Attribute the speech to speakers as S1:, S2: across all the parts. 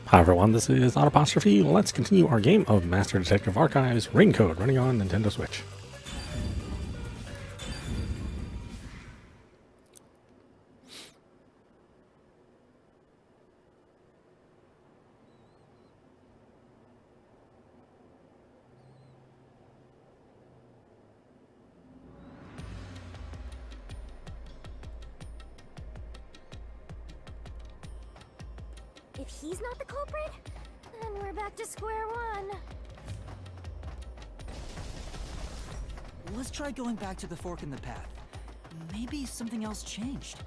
S1: Hi everyone, this is audap. Let's continue our game of Master Detective Archives Ring Code running on Nintendo Switch.
S2: If he's not the culprit, then we're back to square one.
S3: Let's try going back to the fork in the path. Maybe something else changed.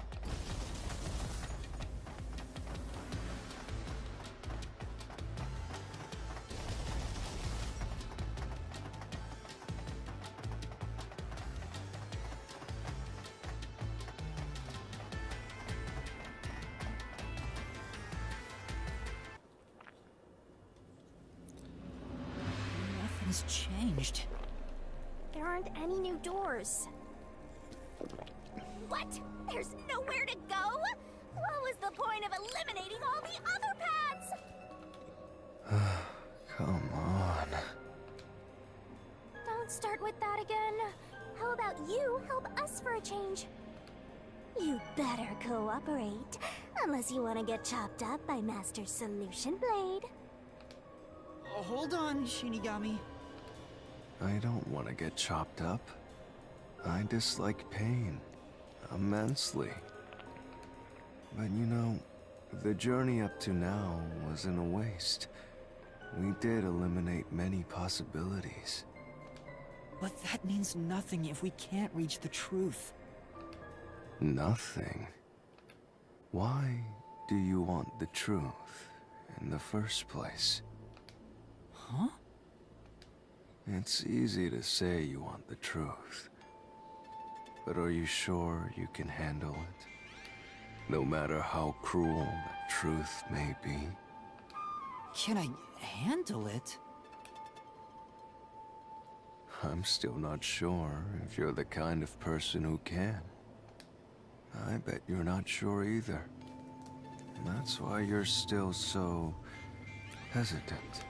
S3: Nothing's changed.
S2: There aren't any new doors. What? There's nowhere to go? What was the point of eliminating all the other paths?
S4: Come on.
S2: Don't start with that again. How about you help us for a change? You better cooperate, unless you want to get chopped up by Master Solution Blade.
S3: Hold on, Shinigami.
S4: I don't want to get chopped up. I dislike pain immensely. But you know, the journey up to now wasn't a waste. We did eliminate many possibilities.
S3: But that means nothing if we can't reach the truth.
S4: Nothing? Why do you want the truth in the first place?
S3: Huh?
S4: It's easy to say you want the truth. But are you sure you can handle it? No matter how cruel the truth may be.
S3: Can I handle it?
S4: I'm still not sure if you're the kind of person who can. I bet you're not sure either. That's why you're still so hesitant.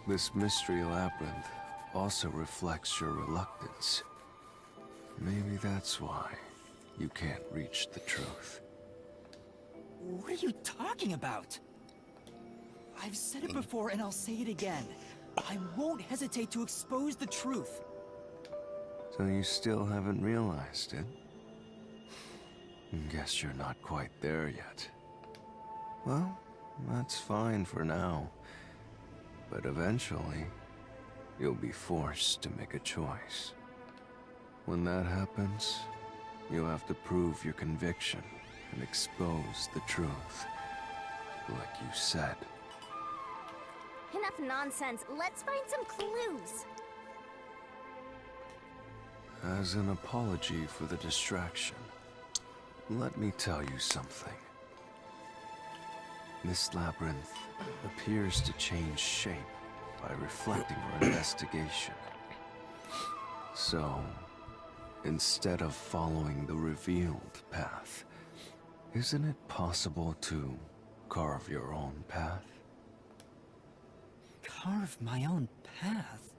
S4: This mystery labyrinth also reflects your reluctance. Maybe that's why you can't reach the truth.
S3: What are you talking about? I've said it before and I'll say it again. I won't hesitate to expose the truth.
S4: So you still haven't realized it? Guess you're not quite there yet. Well, that's fine for now. But eventually, you'll be forced to make a choice. When that happens, you'll have to prove your conviction and expose the truth, like you said.
S2: Enough nonsense. Let's find some clues.
S4: As an apology for the distraction, let me tell you something. This labyrinth appears to change shape by reflecting our investigation. So, instead of following the revealed path, isn't it possible to carve your own path?
S3: Carve my own path?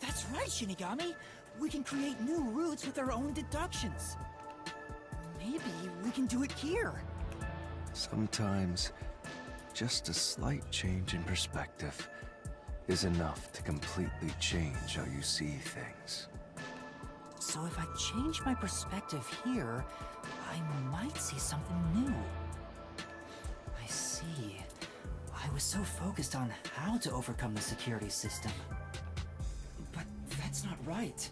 S3: That's right, Shinigami! We can create new routes with our own deductions. Maybe we can do it here.
S4: Sometimes, just a slight change in perspective is enough to completely change how you see things.
S3: So if I change my perspective here, I might see something new. I see. I was so focused on how to overcome the security system. But that's not right.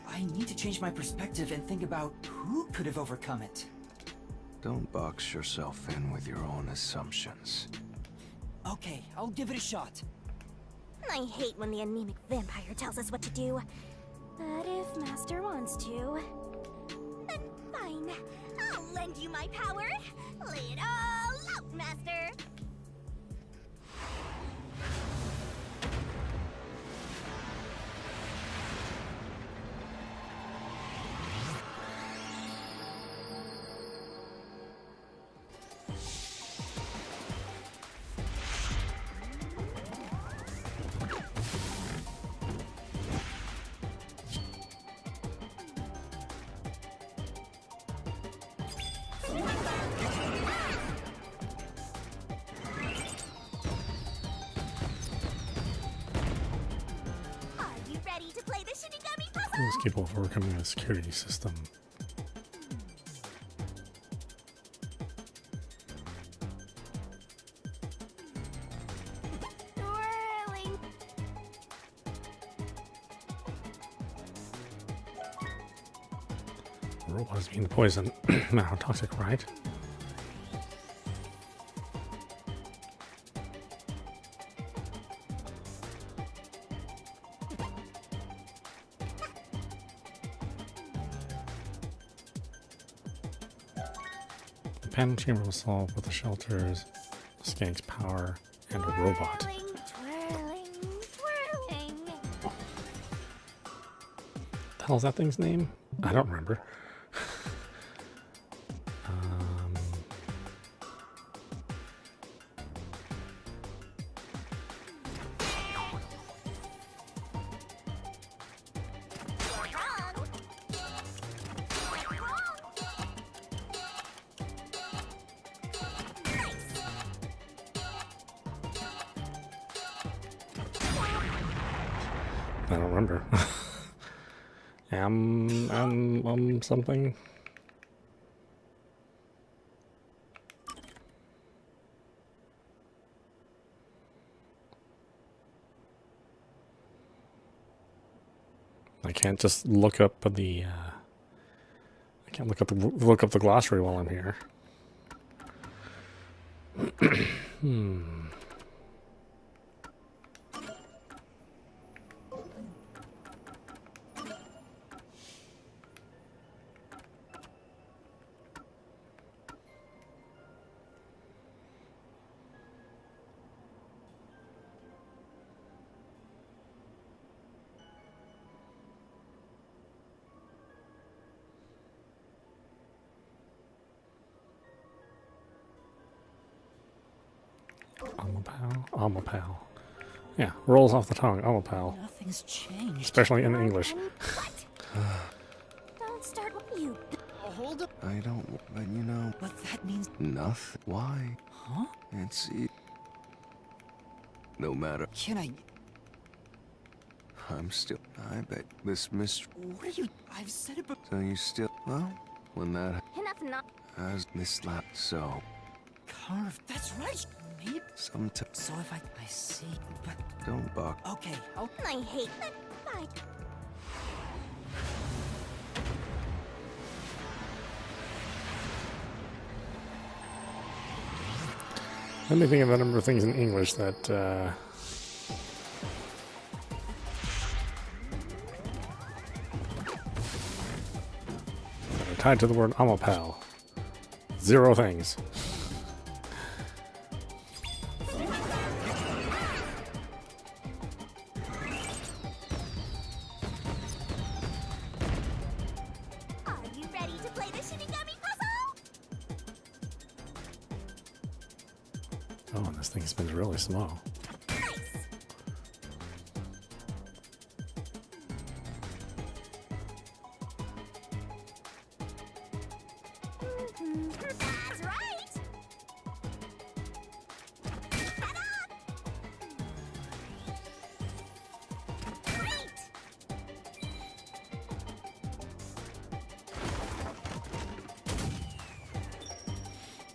S3: I need to change my perspective and think about who could have overcome it.
S4: Don't box yourself in with your own assumptions.
S3: Okay, I'll give it a shot.
S2: I hate when the anemic vampire tells us what to do. But if Master wants to... then fine. I'll lend you my power. Lay it all out, Master.
S1: Things capable of overcoming the security system.
S2: Swirling.
S1: The robot is being poisoned. How toxic, right? The panel chamber was solved with the shelters, Skank's power, and a robot.
S2: Twirling, twirling.
S1: The hell's that thing's name? I don't remember. I don't remember. Something. I can't just look up the. I can't look up the glossary while I'm here. Amapal. Yeah, rolls off the tongue. Amapal.
S3: Nothing's changed.
S1: Especially in English.
S2: What? Don't start with you.
S3: Hold up.
S4: I don't, but you know,
S3: But that means...
S4: nothing. Why?
S3: Huh?
S4: It's no matter.
S3: Can I...
S4: I'm still. I bet this mystery.
S3: What are you... I've said it before.
S4: So you still. Well, when that
S2: Enough not.
S4: has this lap, so
S3: Carved. That's right. Maybe...
S4: sometimes
S3: So if I see... But...
S4: don't buck.
S3: Okay, I'll...
S2: I hate that. Fine.
S1: Let me think of a number of things in English that are tied to the word Amapal. 0 things.
S2: Are you ready to play the Shinigami puzzle?
S1: Oh, and this thing spins really slow.
S2: Nice. That's right. Head up. Great.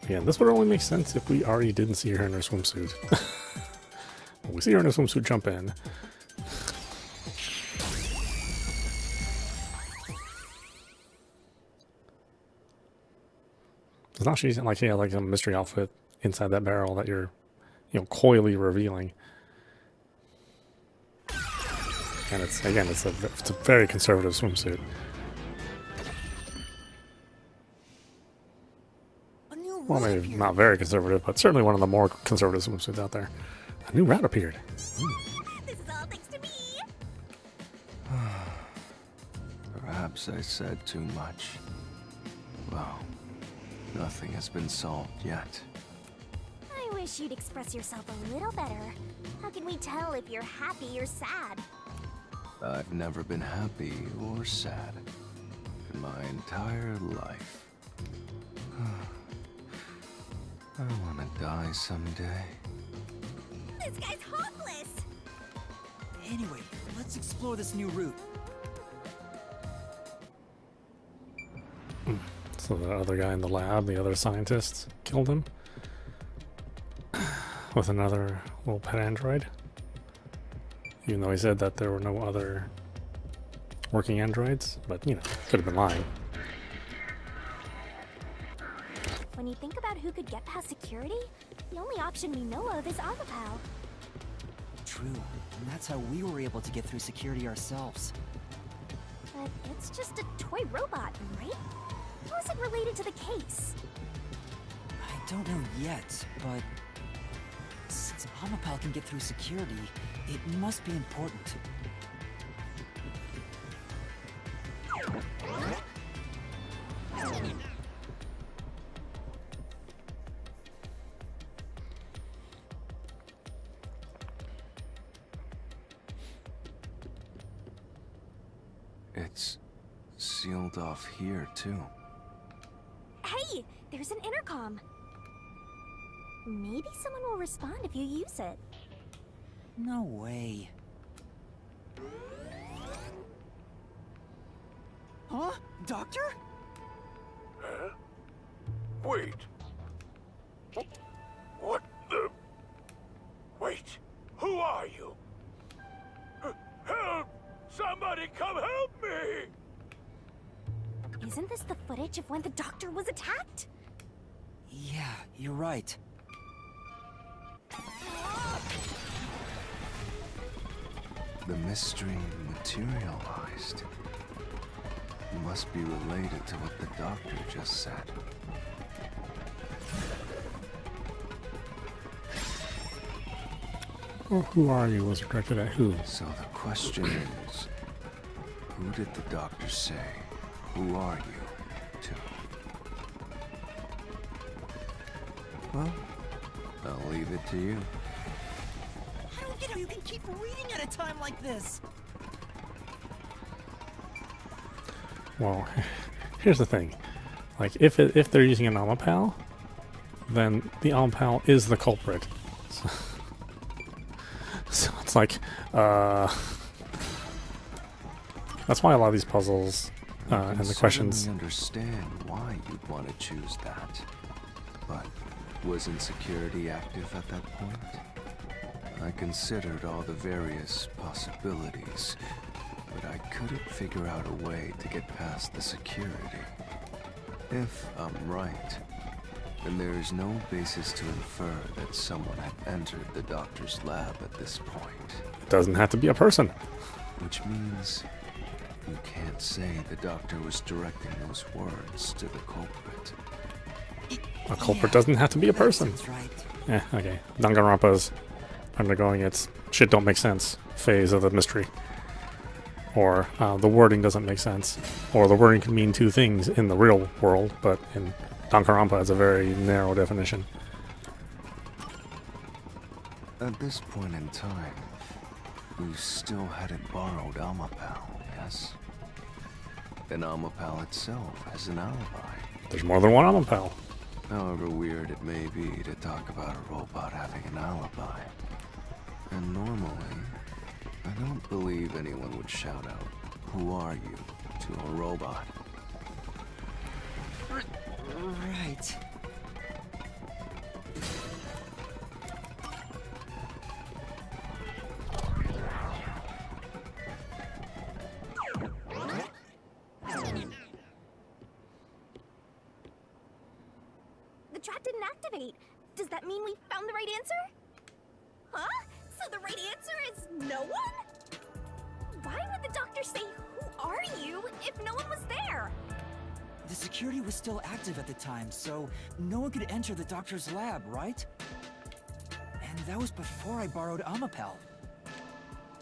S1: Yeah, this would only make sense if we already didn't see her in her swimsuit. When we see her in her swimsuit, jump in. It's not she's like, yeah, like some mystery outfit inside that barrel that you're, coyly revealing. And it's, again, it's a very conservative swimsuit.
S3: A new
S1: Well,
S3: rule
S1: maybe
S3: here.
S1: not very conservative, but certainly one of the more conservative swimsuits out there. A new rat appeared.
S2: This is all thanks to me.
S4: Perhaps I said too much. Well, nothing has been solved yet.
S2: I wish you'd express yourself a little better. How can we tell if you're happy or sad?
S4: I've never been happy or sad in my entire life. I want to die someday.
S2: This guy's hopeless.
S3: Anyway, let's explore this new route.
S1: So the other guy in the lab, the other scientist, killed him with another little pet android. Even though he said that there were no other working androids, but you know, could have been lying.
S2: When you think about who could get past security, the only option we know of is Amaterasu.
S3: True, and that's how we were able to get through security ourselves.
S2: But it's just a toy robot, right? How is it related to the case?
S3: I don't know yet, but since Amaterasu can get through security, it must be important.
S4: It's sealed off here, too.
S2: Hey, there's an intercom. Maybe someone will respond if you use it.
S3: No way. Huh? Doctor?
S5: Huh? Wait. What the? Wait. Who are you? Help! Somebody come help me!
S2: Isn't this the footage of when the doctor was attacked?
S3: Yeah, you're right.
S4: The mystery materialized. Must be related to what the doctor just said.
S1: Or who are you was directed at who?
S4: So the question is, who did the doctor say, who are you, to? Well, I'll leave it to you.
S3: I don't get how you can keep reading at a time like this.
S1: Well, here's the thing. Like, if they're using an Amaterasu, then the Amaterasu is the culprit. So it's like, that's why a lot of these puzzles and the questions.
S4: I understand why you'd want to choose that, but wasn't security active at that point? I considered all the various possibilities, but I couldn't figure out a way to get past the security. If I'm right, then there is no basis to infer that someone had entered the doctor's lab at this point.
S1: It doesn't have to be a person.
S4: Which means you can't say the doctor was directing those words to the culprit.
S1: A culprit doesn't have to be a person.
S3: That's right.
S1: Okay. Danganronpa's undergoing its shit don't make sense phase of the mystery. Or the wording doesn't make sense. Or the wording can mean two things in the real world, but in Danganronpa it's a very narrow definition.
S4: At this point in time, you still hadn't borrowed Amaterasu, yes? And Amaterasu itself has an alibi.
S1: There's more than one Amaterasu.
S4: However weird it may be to talk about a robot having an alibi. And normally, I don't believe anyone would shout out, "Who are you?" to a robot.
S3: Right.
S2: The trap didn't activate. Does that mean we found the right answer? Huh? So the right answer is no one? Why would the doctor say, "Who are you?" if no one was there?
S3: The security was still active at the time, so no one could enter the doctor's lab, right? And that was before I borrowed Amaterasu.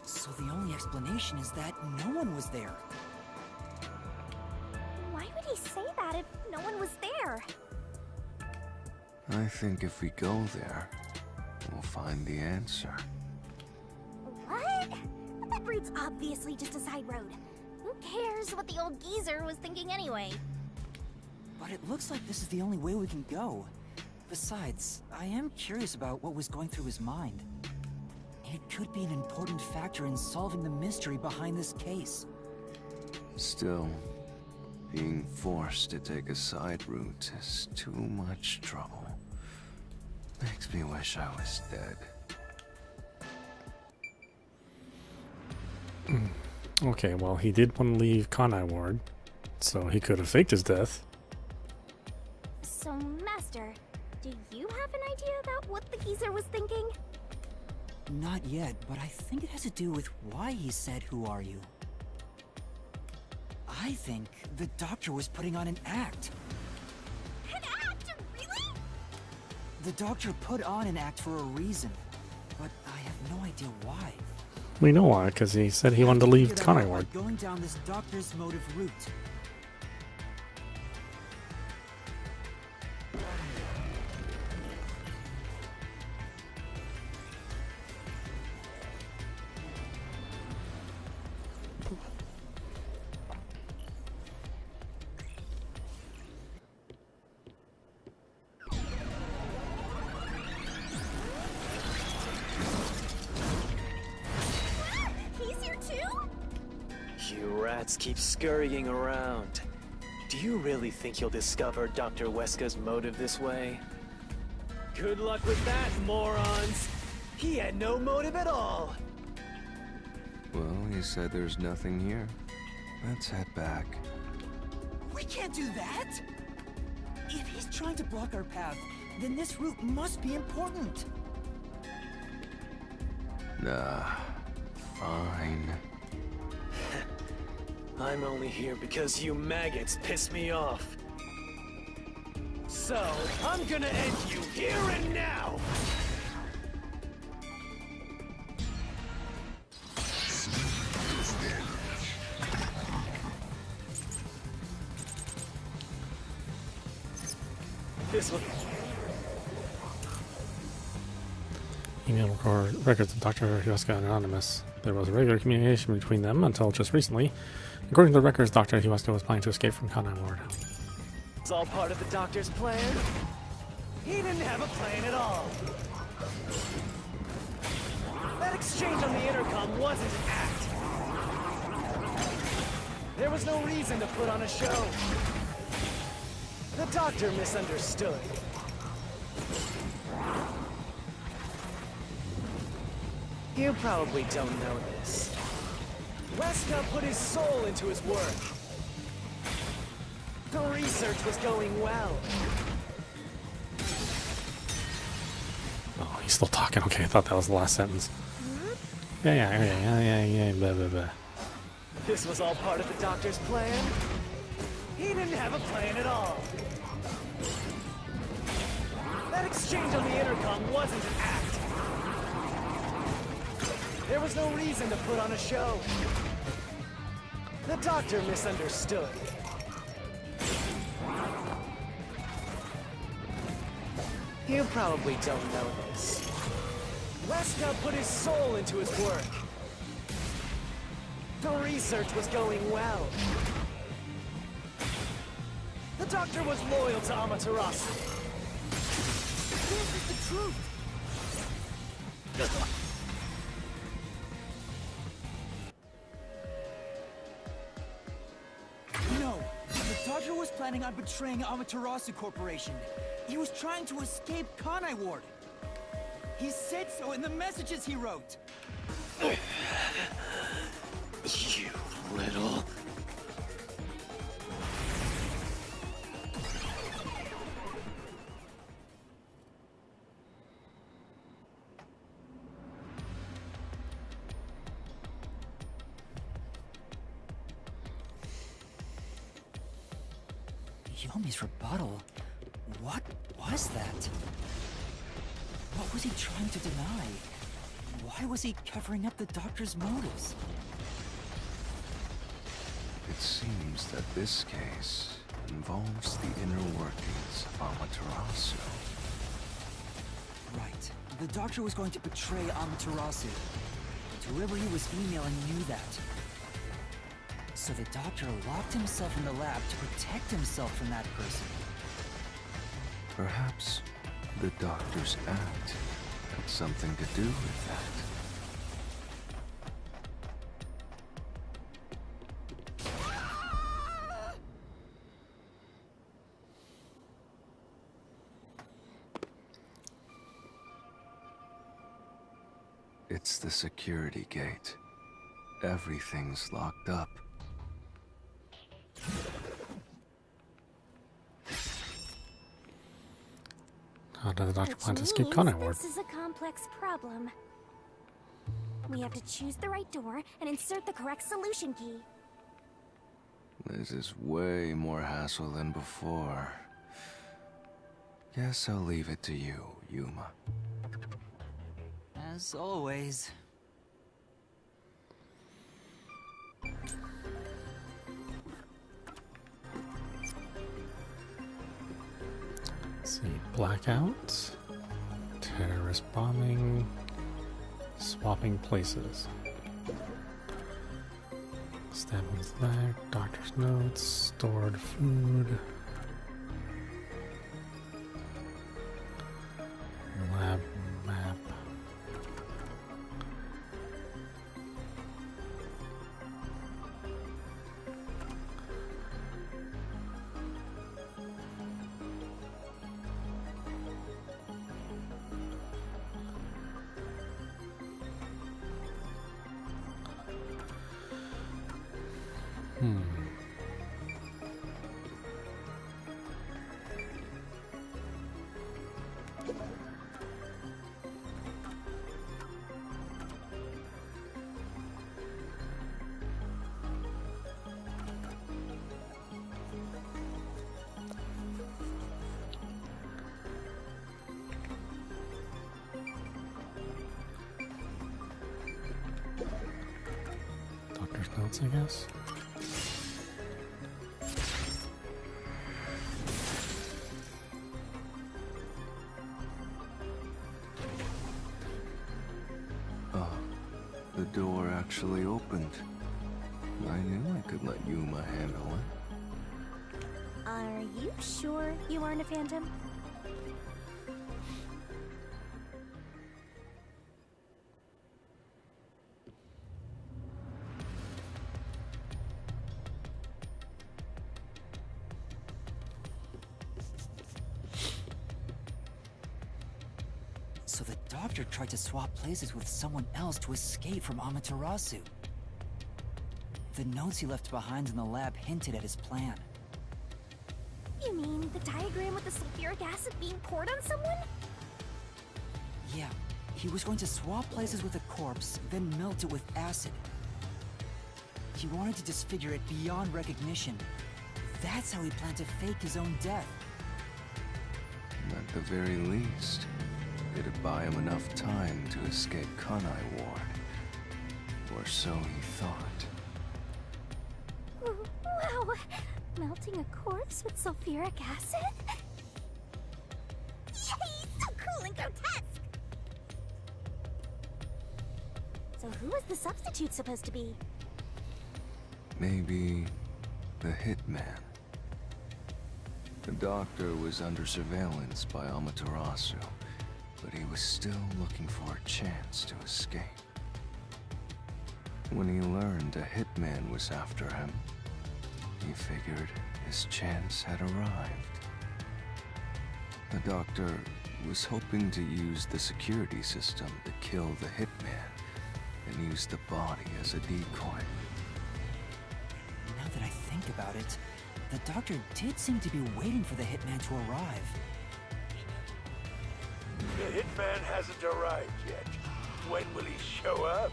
S3: So the only explanation is that no one was there.
S2: Why would he say that if no one was there?
S4: I think if we go there, we'll find the answer.
S2: What? That route's obviously just a side road. Who cares what the old geezer was thinking anyway?
S3: But it looks like this is the only way we can go. Besides, I am curious about what was going through his mind. It could be an important factor in solving the mystery behind this case.
S4: Still, Being forced to take a side route is too much trouble. Makes me wish I was dead.
S1: Okay, well, he did want to leave Kanai Ward, so he could have faked his death.
S2: So, Master, do you have an idea about what the geezer was thinking?
S3: Not yet, but I think it has to do with why he said, "Who are you?" I think the doctor was putting on an act.
S2: An act? Really?
S3: The doctor put on an act for a reason, but I have no idea why.
S1: We know why, because he said he wanted to leave
S3: Figured out
S1: Kanai
S3: by
S1: Ward.
S3: going down this doctor's motive route.
S2: He's here too?
S6: You rats keep scurrying around. Do you really think you'll discover Dr. Weska's motive this way? Good luck with that, morons! He had no motive at all!
S4: Well, he said there's nothing here. Let's head back.
S3: We can't do that! If he's trying to block our path, then this route must be important.
S4: Nah, fine.
S6: I'm only here because you maggots piss me off. So, I'm gonna end you here and now! This one.
S1: Email records of Dr. Hiwaska and Anonymous. There was a regular communication between them until just recently. According to the records, Dr. Hiwaska was planning to escape from Kanai Ward.
S6: It's all part of the doctor's plan. He didn't have a plan at all. That exchange on the intercom wasn't an act. There was no reason to put on a show. The doctor misunderstood. You probably don't know this. Weska put his soul into his work. The research was going well.
S1: Oh, he's still talking. Okay, I thought that was the last sentence. Yeah, blah, blah, blah.
S6: This was all part of the doctor's plan. He didn't have a plan at all. That exchange on the intercom wasn't an act. There was no reason to put on a show. The doctor misunderstood. You probably don't know this. Weska put his soul into his work. The research was going well. The doctor was loyal to Amaterasu.
S3: This is the truth! No, the doctor was planning on betraying Amaterasu Corporation. He was trying to escape Kanai Ward. He said so in the messages he wrote.
S6: You little...
S3: Yomi's rebuttal? What was that? What was he trying to deny? Why was he covering up the doctor's motives?
S4: It seems that this case involves the inner workings of Amaterasu.
S3: Right. The doctor was going to betray Amaterasu. And whoever he was emailing knew that. So the doctor locked himself in the lab to protect himself from that person.
S4: Perhaps the doctor's act had something to do with that. It's the security gate. Everything's locked up.
S1: How did the doctor
S2: Which
S1: plan to escape
S2: means
S1: Kanai Ward?
S2: this is a complex problem. We have to choose the right door and insert the correct solution key.
S4: This is way more hassle than before. Guess I'll leave it to you, Yuma.
S3: As always.
S1: Let's see, blackout, terrorist bombing, swapping places. Stabbing's leg, doctor's notes, stored food. Lab map. Doctor's notes, I guess.
S4: The door actually opened. I knew I could let Yuma handle it.
S2: Are you sure you aren't a phantom?
S3: So the doctor tried to swap places with someone else to escape from Amaterasu. The notes he left behind in the lab hinted at his plan.
S2: You mean the diagram with the sulfuric acid being poured on someone?
S3: Yeah, he was going to swap places with a corpse, then melt it with acid. He wanted to disfigure it beyond recognition. That's how he planned to fake his own death.
S4: At the very least, it'd buy him enough time to escape Kanai Ward. Or so he thought.
S2: Wow! Melting a corpse with sulfuric acid? Yay! So cool and grotesque! So who was the substitute supposed to be?
S4: Maybe the hitman. The doctor was under surveillance by Amaterasu, but he was still looking for a chance to escape. When he learned a hitman was after him, he figured his chance had arrived. The doctor was hoping to use the security system to kill the hitman and use the body as a decoy.
S3: Now that I think about it, the doctor did seem to be waiting for the hitman to arrive.
S5: The hitman hasn't arrived yet. When will he show up?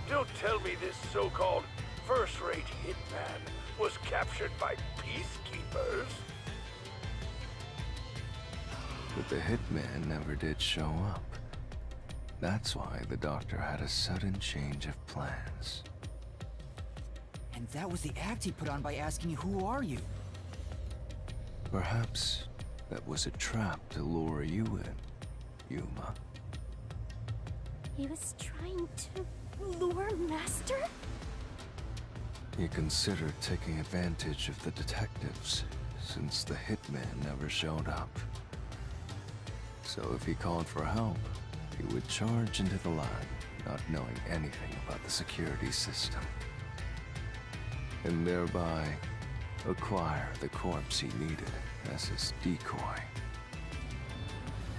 S5: Don't tell me this so-called first-rate hitman was captured by peacekeepers.
S4: But the hitman never did show up. That's why the doctor had a sudden change of plans.
S3: And that was the act he put on by asking you, "Who are you?"
S4: Perhaps that was a trap to lure you in, Yuma.
S2: He was trying to lure Master?
S4: He considered taking advantage of the detectives, since the hitman never showed up. So if he called for help, he would charge into the lab, not knowing anything about the security system. And thereby, acquire the corpse he needed as his decoy.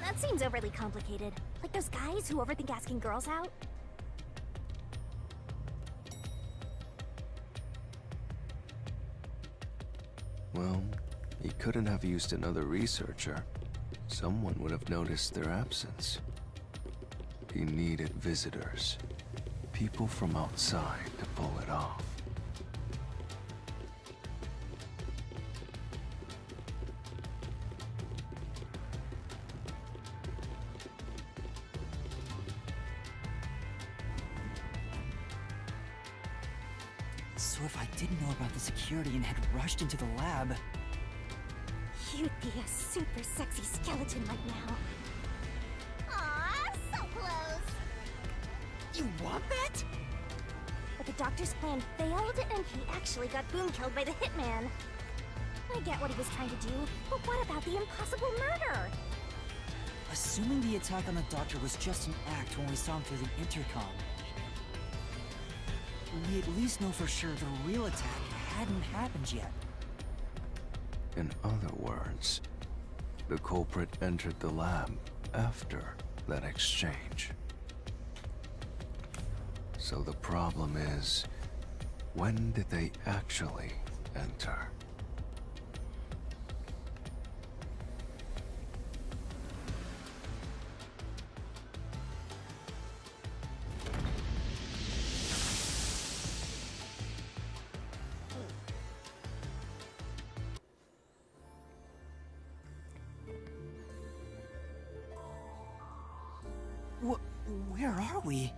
S2: That seems overly complicated. Like those guys who overthink asking girls out?
S4: Well, he couldn't have used another researcher. Someone would have noticed their absence. He needed visitors. People from outside to pull it off.
S3: So if I didn't know about the security and had rushed into the lab...
S2: You'd be a super sexy skeleton right now. Aw, so close!
S3: You want that?
S2: But the doctor's plan failed, and he actually got boom killed by the hitman. I get what he was trying to do, but what about the impossible murder?
S3: Assuming the attack on the doctor was just an act when we saw him through the intercom, we at least know for sure the real attack hadn't happened yet.
S4: In other words, the culprit entered the lab after that exchange. So the problem is, when did they actually enter?
S3: Where are we?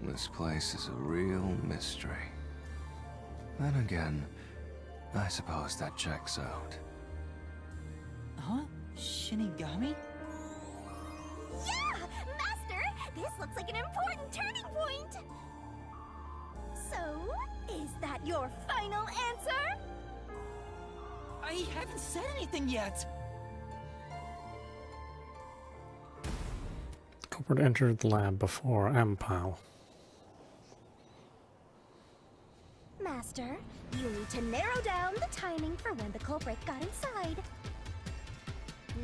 S4: This place is a real mystery. Then again, I suppose that checks out.
S3: Huh? Shinigami?
S2: Yeah! Master! This looks like an important turning point! So, is that your final answer?
S3: I haven't said anything yet!
S1: Culprit entered the lab before Ampao.
S2: Master, you need to narrow down the timing for when the culprit got inside.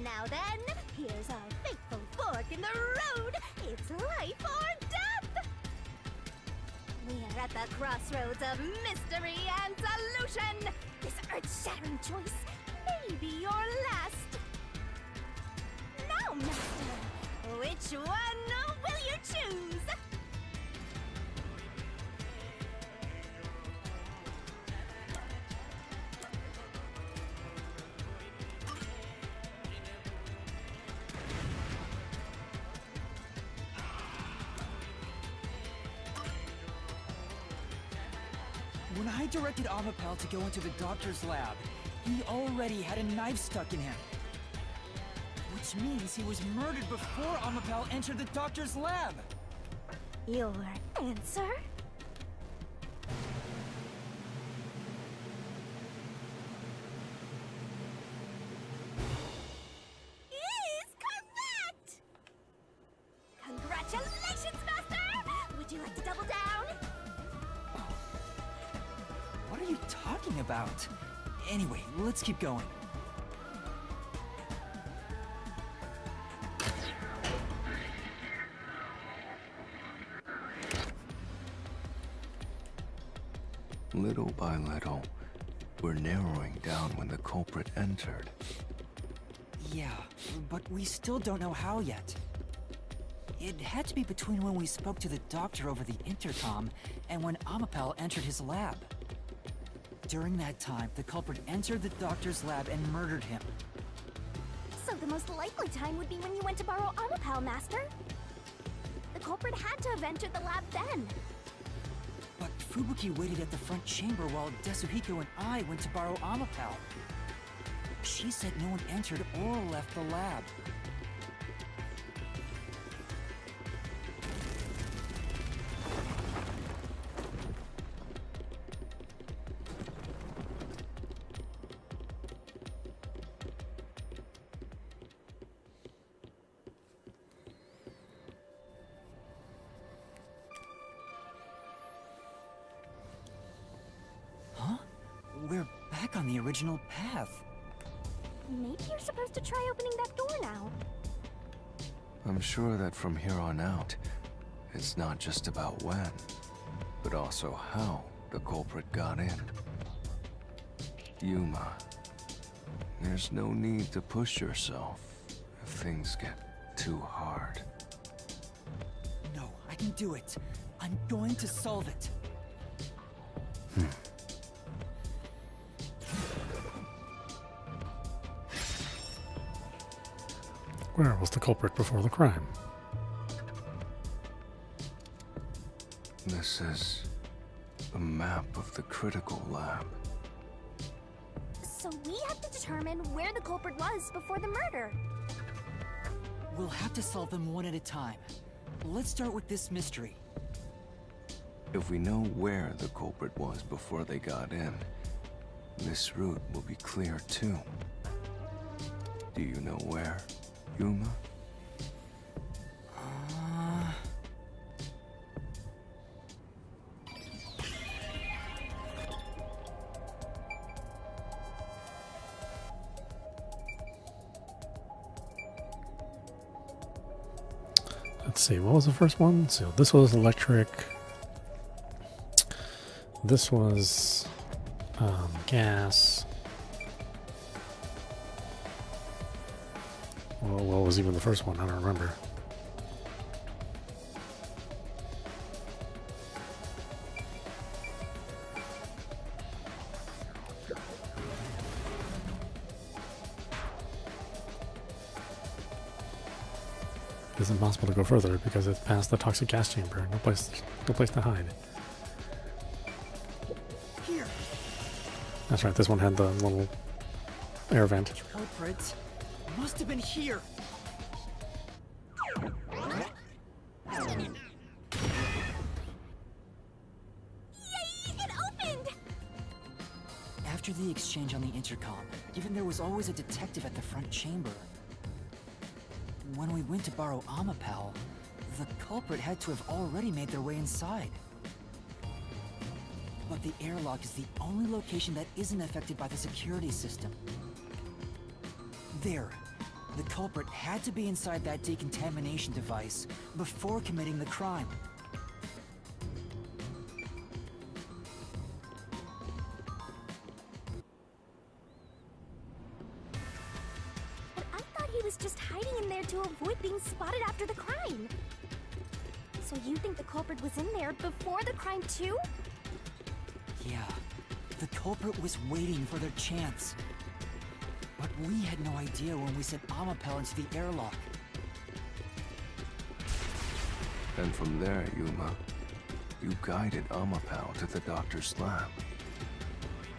S2: Now then, here's our fateful fork in the road. It's life or death! We're at the crossroads of mystery and solution. This earth-shattering choice may be your last. Now, Master, which one will you choose?
S3: When I directed Amapel to go into the doctor's lab, he already had a knife stuck in him. Which means he was murdered before Amapel entered the doctor's lab.
S2: Your answer? Is correct! Congratulations, Master! Would you like to double down?
S3: What are you talking about? Anyway, let's keep going.
S4: Little by little, we're narrowing down when the culprit entered.
S3: Yeah, but we still don't know how yet. It had to be between when we spoke to the doctor over the intercom and when Amapel entered his lab. During that time, the culprit entered the doctor's lab and murdered him.
S2: So the most likely time would be when you went to borrow Amapel, Master. The culprit had to have entered the lab then.
S3: But Fubuki waited at the front chamber while Desuhiko and I went to borrow Amapel. She said no one entered or left the lab. We're back on the original path.
S2: Maybe you're supposed to try opening that door now.
S4: I'm sure that from here on out, it's not just about when, but also how the culprit got in. Yuma, there's no need to push yourself if things get too hard.
S3: No, I can do it. I'm going to solve it.
S1: Where was the culprit before the crime?
S4: This is a map of the critical lab.
S2: So we have to determine where the culprit was before the murder.
S3: We'll have to solve them one at a time. Let's start with this mystery.
S4: If we know where the culprit was before they got in, this route will be clear too. Do you know where, Yuma?
S1: Let's see, what was the first one? So this was electric. This was gas. Well, what was even the first one? I don't remember. It's impossible to go further because it's past the toxic gas chamber. No place to hide.
S3: Here.
S1: That's right. This one had the little air vent.
S3: Culprit must have been here.
S2: Yay! It opened!
S3: After the exchange on the intercom, given there was always a detective at the front chamber, when we went to borrow Amapal, the culprit had to have already made their way inside. But the airlock is the only location that isn't affected by the security system. There. The culprit had to be inside that decontamination device before committing the crime.
S2: But I thought he was just hiding in there to avoid being spotted after the crime. So you think the culprit was in there before the crime too?
S3: Yeah, the culprit was waiting for their chance. But we had no idea when we sent Amapal into the airlock.
S4: And from there, Yuma, you guided Amapal to the doctor's lab.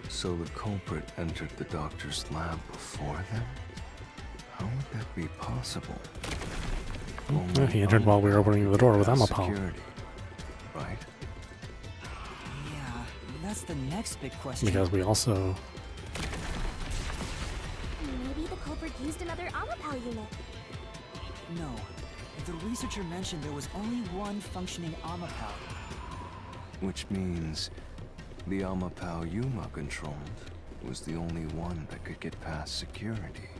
S4: So the culprit entered the doctor's lab before them? How would that be possible?
S1: Yeah, he entered while we were opening the door with Amapal.
S4: Security, right?
S3: Yeah, that's the next big question.
S1: Because we also...
S2: Maybe the culprit used another Amapal unit.
S3: No. The researcher mentioned there was only one functioning Amapal.
S4: Which means the Amapal Yuma controlled was the only one that could get past security.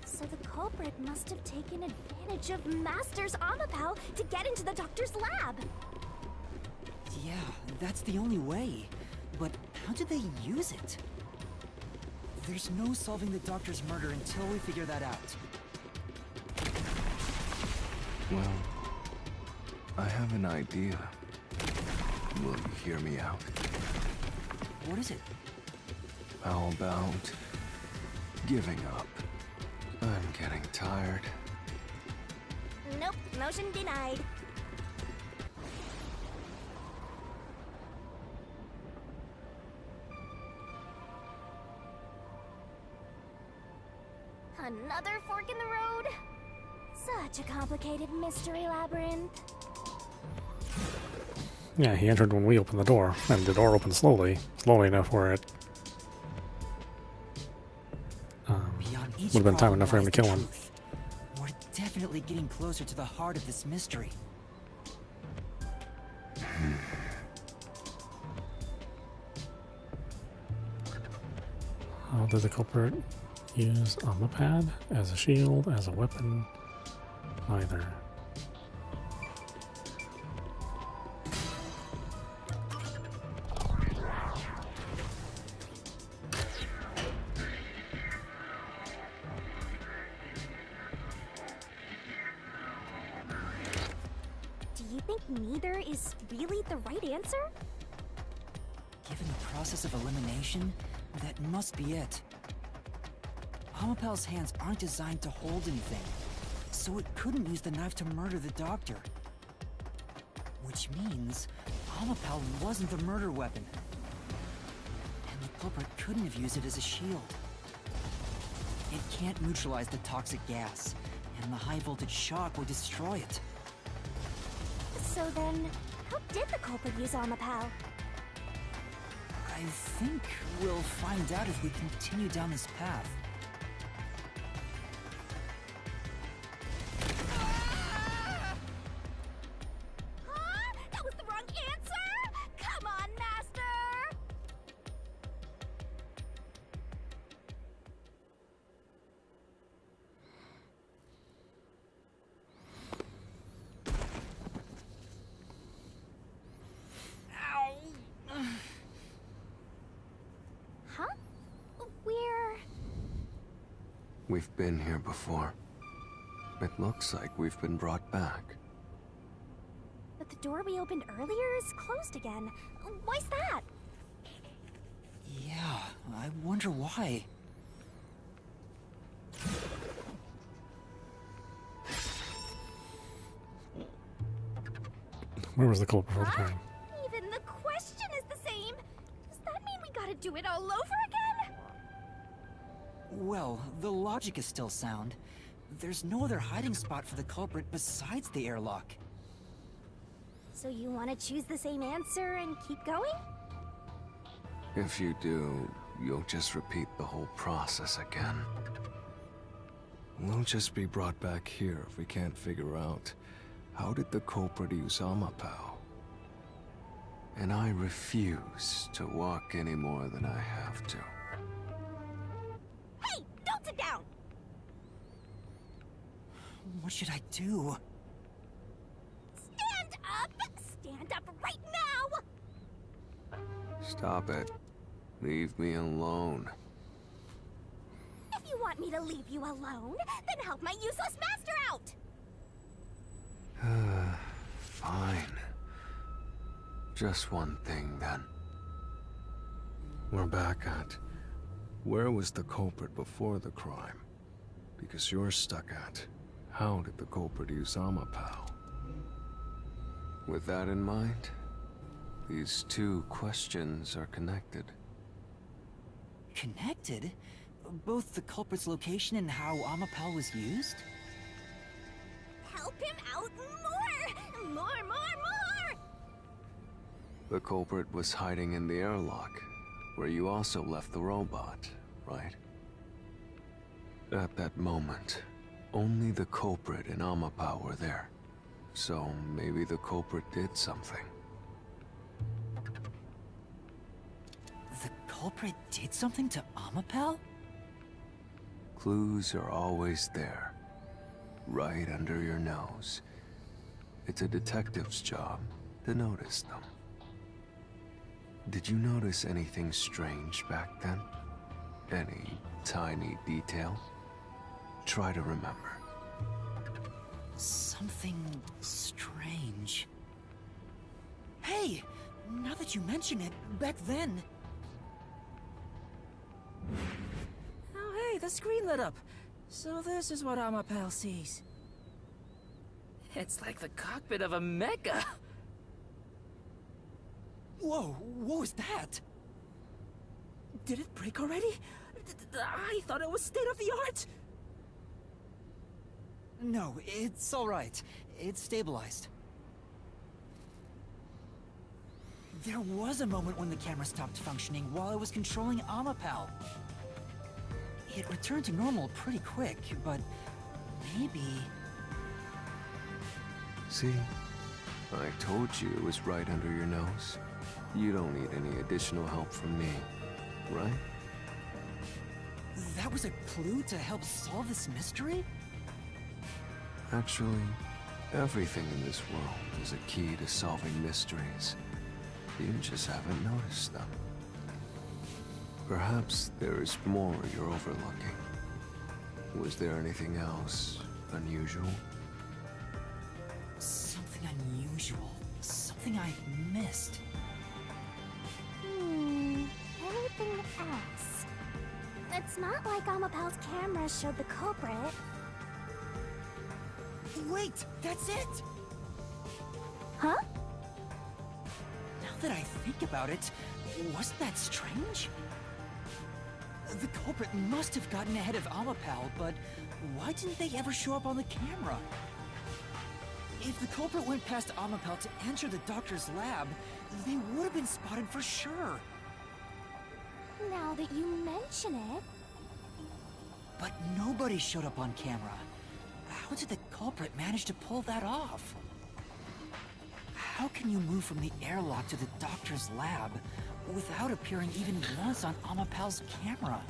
S2: So the culprit must have taken advantage of Master's Amapal to get into the doctor's lab.
S3: Yeah, that's the only way. But how did they use it? There's no solving the doctor's murder until we figure that out.
S4: Well, I have an idea. Will you hear me out?
S3: What is it?
S4: How about giving up? I'm getting tired.
S2: Nope, motion denied. Another fork in the road? Such a complicated mystery labyrinth.
S1: Yeah, he entered when we opened the door, and the door opened slowly enough where it
S3: Beyond each
S1: would have been time
S3: problem
S1: enough for him
S3: lies
S1: to
S3: the
S1: kill him.
S3: truth. We're definitely getting closer to the heart of this mystery.
S1: How did the culprit use Amapad as a shield, as a weapon? either.
S2: Do you think neither is really the right answer?
S3: Given the process of elimination, that must be it. Amapal's hands aren't designed to hold anything, so it couldn't use the knife to murder the doctor. Which means Amapal wasn't the murder weapon. And the culprit couldn't have used it as a shield. It can't neutralize the toxic gas, and the high voltage shock would destroy it.
S2: So then, how did the culprit use Amapal?
S3: I think we'll find out if we continue down this path.
S2: Huh? That was the wrong answer? Come on, Master! Huh?
S4: We've been here before. It looks like we've been brought back.
S2: But the door we opened earlier is closed again. Why's that?
S3: Yeah, I wonder why.
S1: Where was the culprit before the crime?
S2: Even the question is the same. Does that mean we gotta do it all over again?
S3: Well, the logic is still sound. There's no other hiding spot for the culprit besides the airlock.
S2: So you want to choose the same answer and keep going?
S4: If you do, you'll just repeat the whole process again. We'll just be brought back here if we can't figure out how did the culprit use Amapal. And I refuse to walk any more than I have to.
S2: Hey, don't sit down!
S3: What should I do?
S2: Stand up! Stand up right now!
S4: Stop it. Leave me alone.
S2: If you want me to leave you alone, then help my useless master out!
S4: Fine. Just one thing, then. We're back at... Where was the culprit before the crime? Because you're stuck at... How did the culprit use Amapal? With that in mind, these two questions are connected.
S3: Connected? Both the culprit's location and how Amapal was used?
S2: Help him out more! More!
S4: The culprit was hiding in the airlock, where you also left the robot, right? At that moment, only the culprit and Amapal were there. So maybe the culprit did something.
S3: The culprit did something to Amapal?
S4: Clues are always there, right under your nose. It's a detective's job to notice them. Did you notice anything strange back then? Any tiny detail? Try to remember.
S3: Something strange. Hey! Now that you mention it, back then...
S7: Oh hey, the screen lit up. So this is what Amapal sees. It's like the cockpit of a mecha.
S3: Whoa, what was that?
S7: Did it break already? I thought it was state of the art.
S3: No, it's alright. It's stabilized. There was a moment when the camera stopped functioning while I was controlling Amapal. It returned to normal pretty quick, but maybe...
S4: See? I told you it was right under your nose. You don't need any additional help from me, right?
S3: That was a clue to help solve this mystery?
S4: Actually, everything in this world is a key to solving mysteries. You just haven't noticed them. Perhaps there is more you're overlooking. Was there anything else unusual?
S3: Something unusual. Something I missed.
S2: Anything else? It's not like Amapal's camera showed the culprit.
S3: Wait, that's it!
S2: Huh?
S3: Now that I think about it, wasn't that strange? The culprit must have gotten ahead of Amapal, but why didn't they ever show up on the camera? If the culprit went past Amapal to enter the doctor's lab, they would have been spotted for sure.
S2: Now that you mention it...
S3: But nobody showed up on camera. How did the culprit manage to pull that off? How can you move from the airlock to the doctor's lab without appearing even once on Amapal's camera?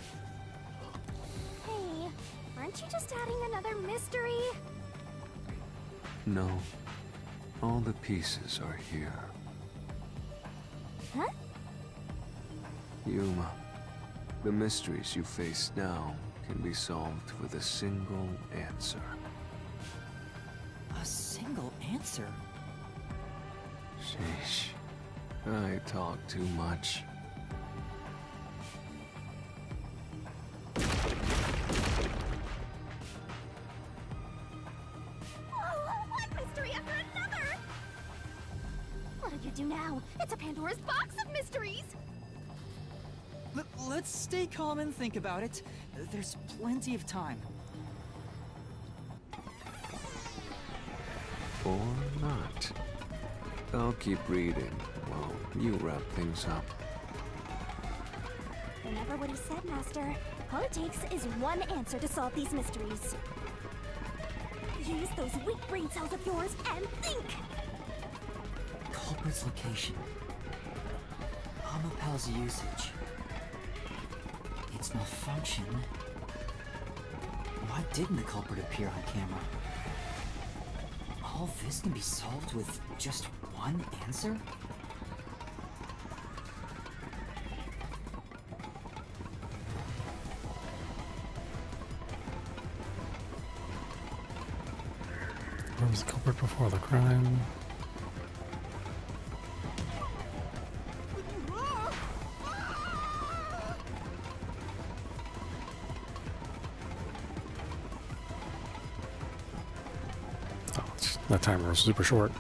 S2: Hey, aren't you just adding another mystery?
S4: No. All the pieces are here.
S2: Huh?
S4: Yuma, the mysteries you face now can be solved with a single answer.
S3: A single answer?
S4: Sheesh. I talk too much.
S2: One mystery after another! What did you do now? It's a Pandora's box of mysteries!
S3: Let's stay calm and think about it. There's plenty of time.
S4: Or not. I'll keep reading while you wrap things up.
S2: Remember what he said, Master. All it takes is one answer to solve these mysteries. Use those weak brain cells of yours and think!
S3: Culprit's location. Amapal's usage. Its malfunction. Why didn't the culprit appear on camera? All this can be solved with just one answer?
S1: Where was the culprit before the crime? That timer was super short.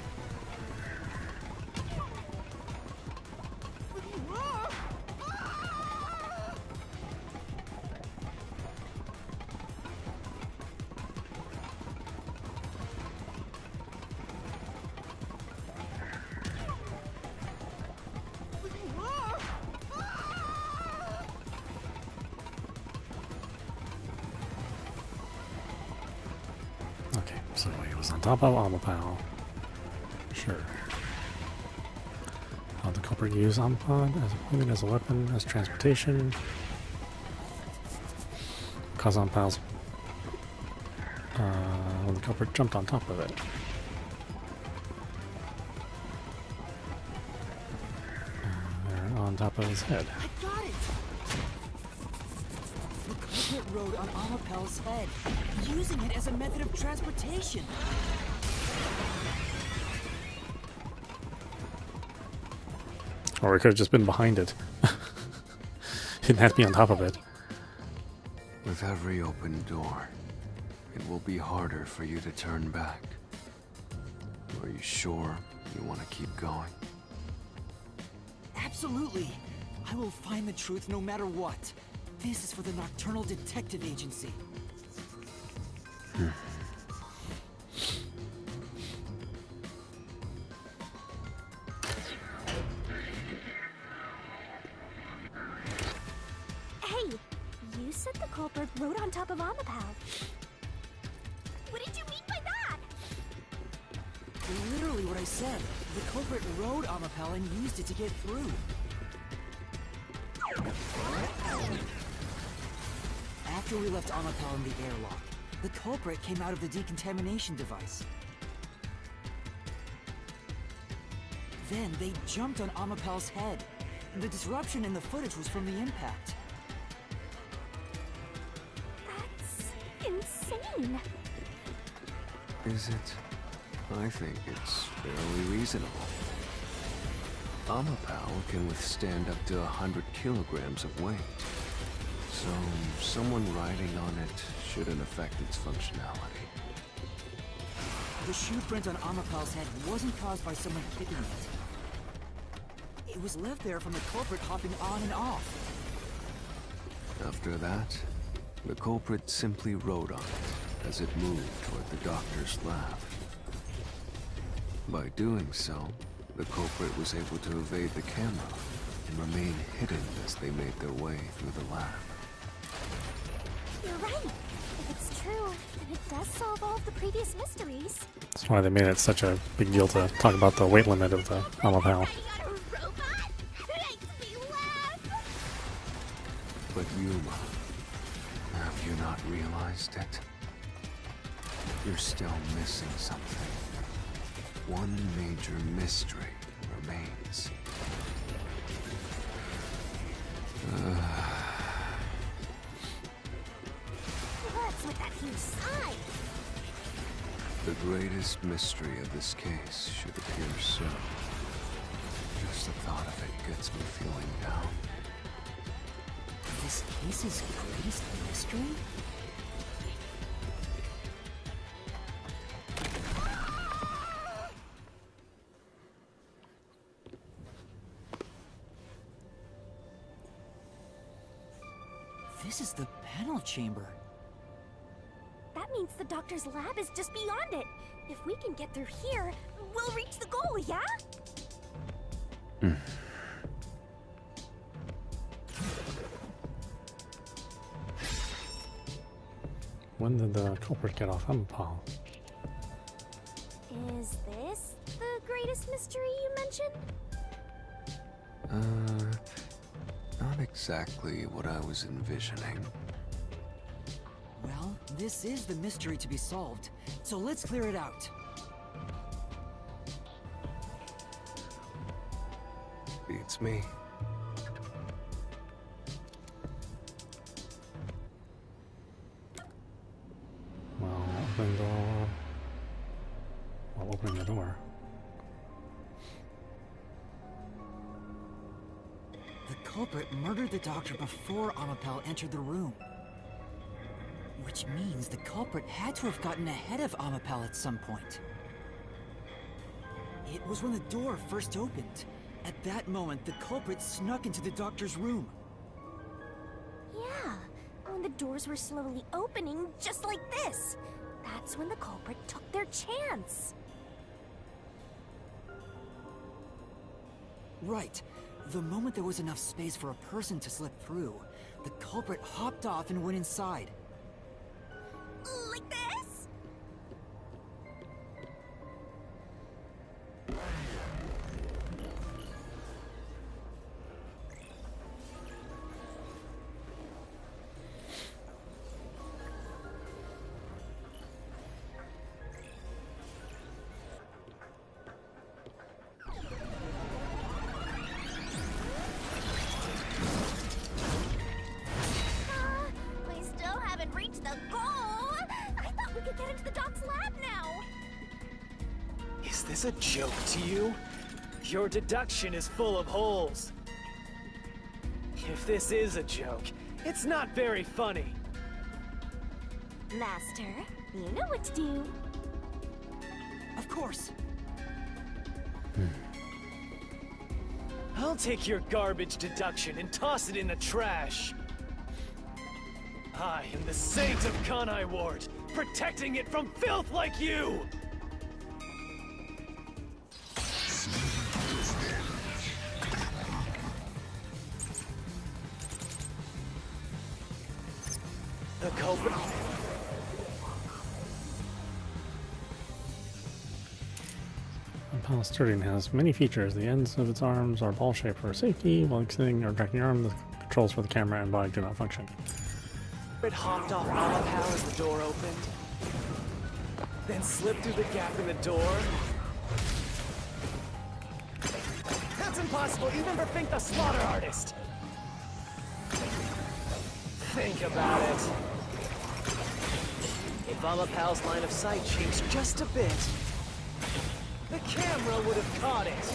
S1: Okay, so he was on top of Amapal. Sure. How the culprit use Amapal as a weapon, as a weapon, as transportation. Cause Amapal's when the culprit jumped on top of it. They're on top of his head.
S3: I got it! The culprit rode on Amapal's head, using it as a method of transportation.
S1: Or he could have just been behind it. He didn't have to be on top of it.
S4: With every open door, it will be harder for you to turn back. Are you sure you want to keep going?
S3: Absolutely. I will find the truth no matter what. This is for the Nocturnal Detective Agency.
S2: Hey, you said the culprit rode on top of Amapal. What did you mean by that?
S3: Literally what I said. The culprit rode Amapal and used it to get through. After we left Amapal in the airlock, The culprit came out of the decontamination device. Then they jumped on Amapal's head. The disruption in the footage was from the impact.
S2: That's insane.
S4: Is it? I think it's fairly reasonable. Amapal can withstand up to 100 kilograms of weight. So, someone riding on it shouldn't affect its functionality.
S3: The shoe print on Amapal's head wasn't caused by someone kicking it. It was left there from the culprit hopping on and off.
S4: After that, the culprit simply rode on it as it moved toward the doctor's lab. By doing so, the culprit was able to evade the camera and remain hidden as they made their way through the lab.
S2: You're right. If it's true, then it does solve all of the previous mysteries.
S1: That's why they made it such a big deal to talk about the weight limit of the Amapal.
S4: But Yuma, have you not realized it? You're still missing something. One major mystery remains.
S2: What's with that huge sigh?
S4: The greatest mystery of this case should appear soon. Just the thought of it gets me feeling down.
S3: This case's greatest mystery? This is the panel chamber.
S2: That means the doctor's lab is just beyond it. If we can get through here, we'll reach the goal, yeah?
S1: When did the culprit get off Amapal?
S2: Is this the greatest mystery you mentioned?
S4: Not exactly what I was envisioning.
S3: Well, this is the mystery to be solved, so let's clear it out.
S4: Beats me.
S1: Well, opening the door. While opening the door.
S3: The culprit murdered the doctor before Amapal entered the room. Which means the culprit had to have gotten ahead of Amapal at some point. It was when the door first opened. At that moment, the culprit snuck into the doctor's room.
S2: Yeah, when the doors were slowly opening, just like this. That's when the culprit took their chance.
S3: Right. The moment there was enough space for a person to slip through, the culprit hopped off and went inside.
S2: Like this? We still haven't reached the goal. I thought we could get into the doc's lab now.
S6: Is this a joke to you? Your deduction is full of holes. If this is a joke, it's not very funny.
S2: Master, you know what to do.
S3: Of course.
S6: I'll take your garbage deduction and toss it in the trash. I am the saint of Kanai Ward, protecting it from filth like you! The culprit...
S1: Amapal sturdian has many features. The ends of its arms are ball-shaped for safety, while extending or directing your arm, the controls for the camera and body do not function.
S6: It hopped off Amaterasu as the door opened, then slipped through the gap in the door. That's impossible, even for Fink the Slaughter Artist. Think about it. If Amapal's line of sight changed just a bit, the camera would have caught it.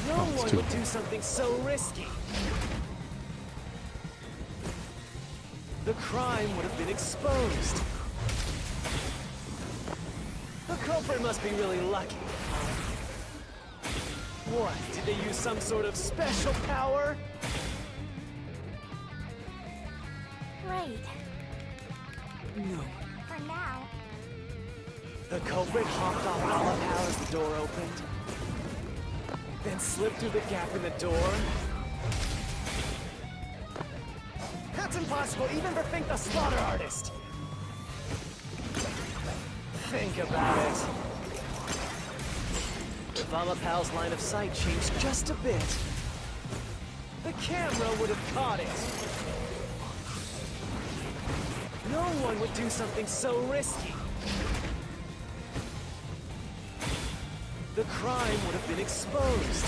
S6: No one would do something so risky. The crime would have been exposed. The culprit must be really lucky. What, did they use some sort of special power?
S2: Right.
S7: No.
S2: For now.
S6: The culprit hopped off Amaterasu as the door opened, then slipped through the gap in the door. That's impossible, even for Fink the Slaughter Artist. Think about it. If Amapal's line of sight changed just a bit, the camera would have caught it. No one would do something so risky. The crime would have been exposed.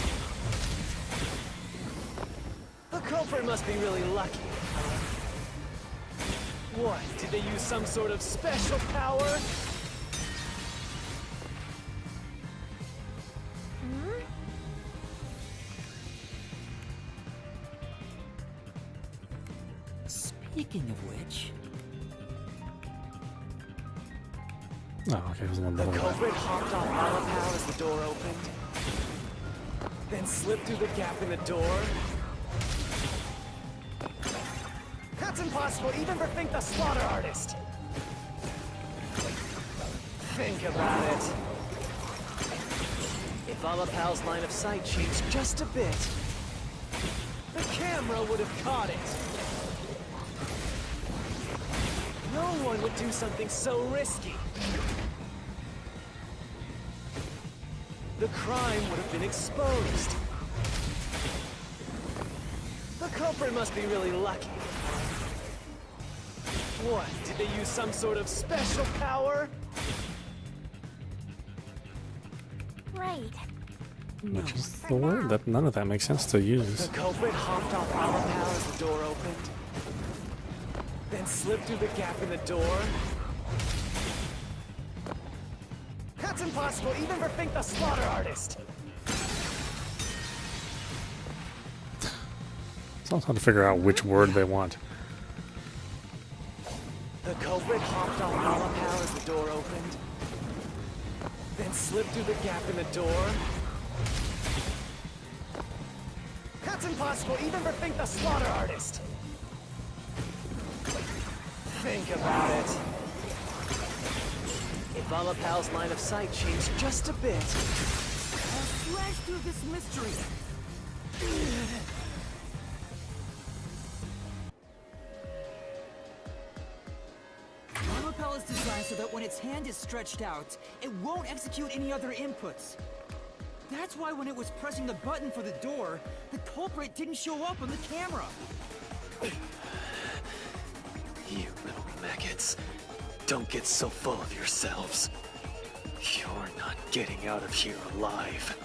S6: The culprit must be really lucky. What, did they use some sort of special power?
S3: Speaking of which,
S1: Oh, okay, it was a little
S6: The
S1: bit of that.
S6: culprit hopped off Amaterasu as the door opened, then slipped through the gap in the door. That's impossible, even for Fink the Slaughter Artist. Think about it. If Amapal's line of sight changed just a bit, the camera would have caught it. No one would do something so risky. The crime would have been exposed. The culprit must be really lucky. What, did they use some sort of special power?
S2: Right.
S1: Which is the word that none of that makes sense to use.
S6: The culprit hopped off Amaterasu as the door opened, then slipped through the gap in the door. That's impossible, even for Fink the Slaughter Artist.
S1: It's also hard to figure out which word they want.
S6: The culprit hopped off Amaterasu as the door opened, then slipped through the gap in the door. That's impossible, even for Fink the Slaughter Artist. Think about it. If Amapal's line of sight changed just a bit,
S7: I'll slash through this mystery. Amapal is designed so that when its hand is stretched out, it won't execute any other inputs. That's why when it was pressing the button for the door, the culprit didn't show up on the camera.
S6: you little maggots, don't get so full of yourselves. You're not getting out of here alive.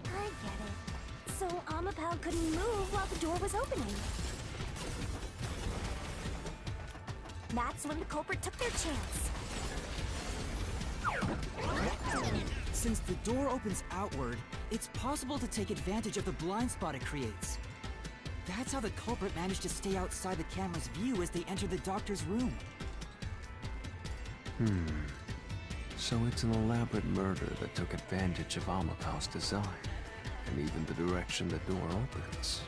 S2: I get it. So Amapal couldn't move while the door was opening. That's when the culprit took their chance.
S7: Since the door opens outward, it's possible to take advantage of the blind spot it creates. That's how the culprit managed to stay outside the camera's view as they entered the doctor's room.
S4: So it's an elaborate murder that took advantage of Amapal's design, and even the direction the door opens.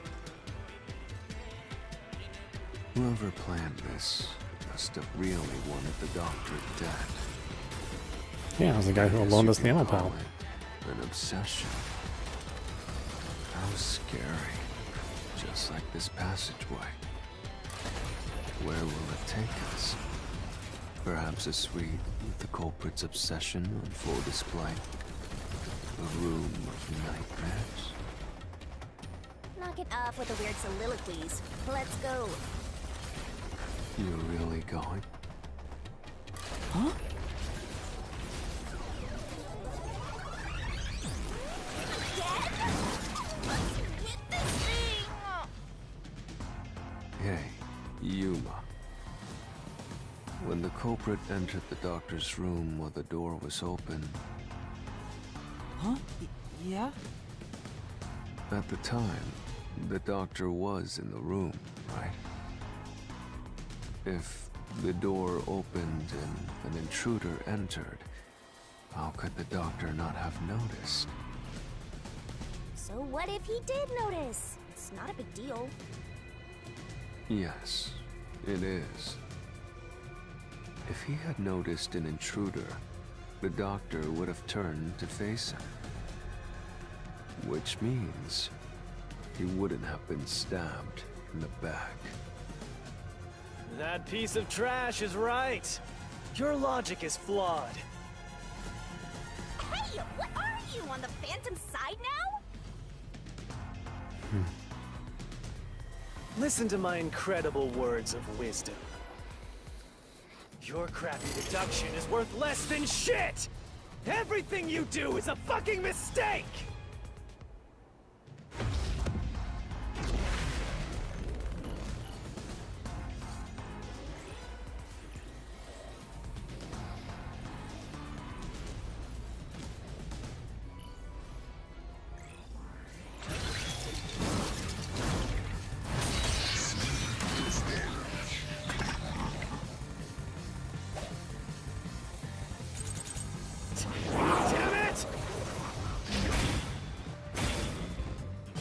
S4: Whoever planned this must have really wanted the doctor dead.
S1: Yeah, it was the guy who loaned us the ammo pal.
S4: An obsession. How scary. Just like this passageway. Where will it take us? Perhaps a suite with the culprit's obsession on full display. A room of nightmares.
S2: Knock it off with the weird soliloquies. Let's go.
S4: You're really going?
S7: Huh?
S4: Hey, Yuma. When the culprit entered the doctor's room while the door was open,
S7: Huh? Yeah?
S4: at the time, the doctor was in the room, right? If the door opened and an intruder entered, how could the doctor not have noticed?
S2: So what if he did notice? It's not a big deal.
S4: Yes, it is. If he had noticed an intruder, the doctor would have turned to face him. Which means he wouldn't have been stabbed in the back.
S6: That piece of trash is right. Your logic is flawed.
S2: Hey, what are you, on the Phantom side now?
S6: Listen to my incredible words of wisdom. Your crappy deduction is worth less than shit! Everything you do is a fucking mistake!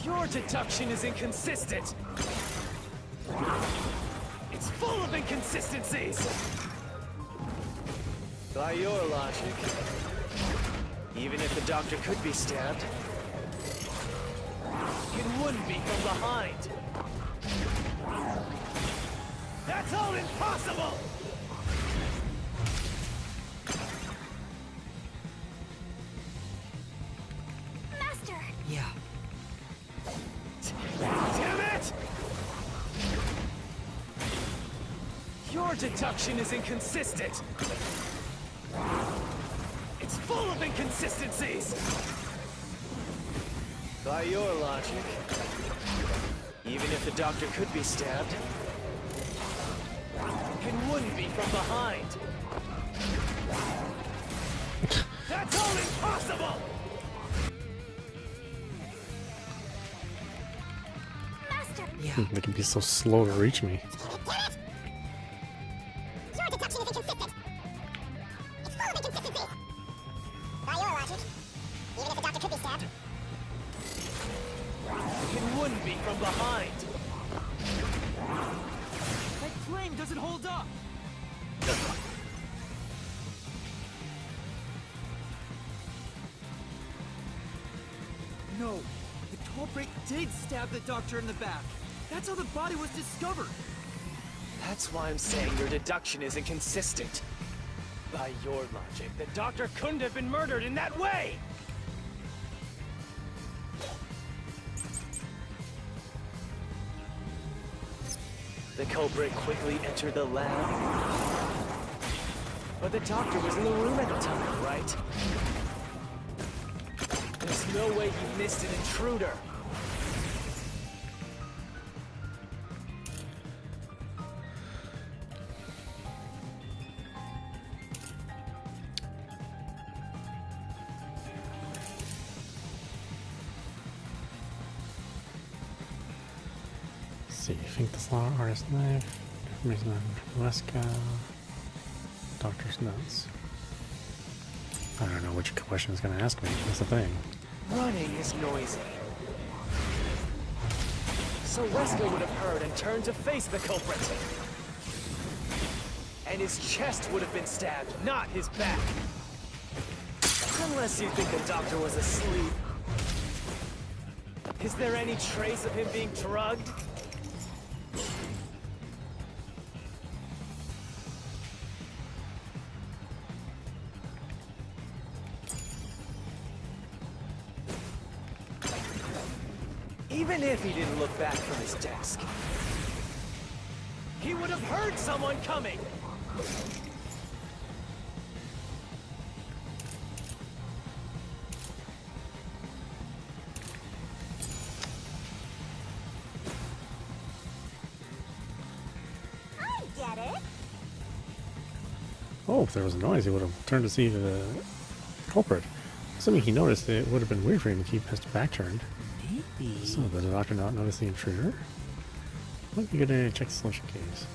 S6: Your deduction is inconsistent. It's full of inconsistencies. By your logic, even if the doctor could be stabbed, it wouldn't be from behind. That's all impossible!
S2: Master!
S7: Yeah.
S6: Damn it! Your deduction is inconsistent. It's full of inconsistencies. By your logic, even if the doctor could be stabbed, it wouldn't be from behind. That's all impossible!
S2: Master!
S7: Yeah.
S1: They can be so slow to reach me.
S2: Your deduction is inconsistent. It's full of inconsistencies. By your logic, even if the doctor could be stabbed,
S6: It wouldn't be from behind.
S7: That claim doesn't hold up! No, the culprit did stab the doctor in the back. That's how the body was discovered.
S6: That's why I'm saying your deduction is inconsistent. By your logic, the doctor couldn't have been murdered in that way! The culprit quickly entered the lab. But the doctor was in the room at the time, right? There's no way he missed an intruder.
S1: Let's see, think the slaw artist knife, information on Weska, doctor's notes. I don't know which question is going to ask me. That's the thing.
S6: Running is noisy. So Wesker would have heard and turned to face the culprit. And his chest would have been stabbed, not his back. Unless you think the doctor was asleep. Is there any trace of him being drugged? Even if he didn't look back from his desk, he would have heard someone coming!
S2: I get it.
S1: Oh, if there was a noise, he would have turned to see the culprit. Assuming he noticed, it would have been weird for him to keep his back turned.
S3: Maybe.
S1: So, did the doctor not notice the intruder? Might be good to check the solution case.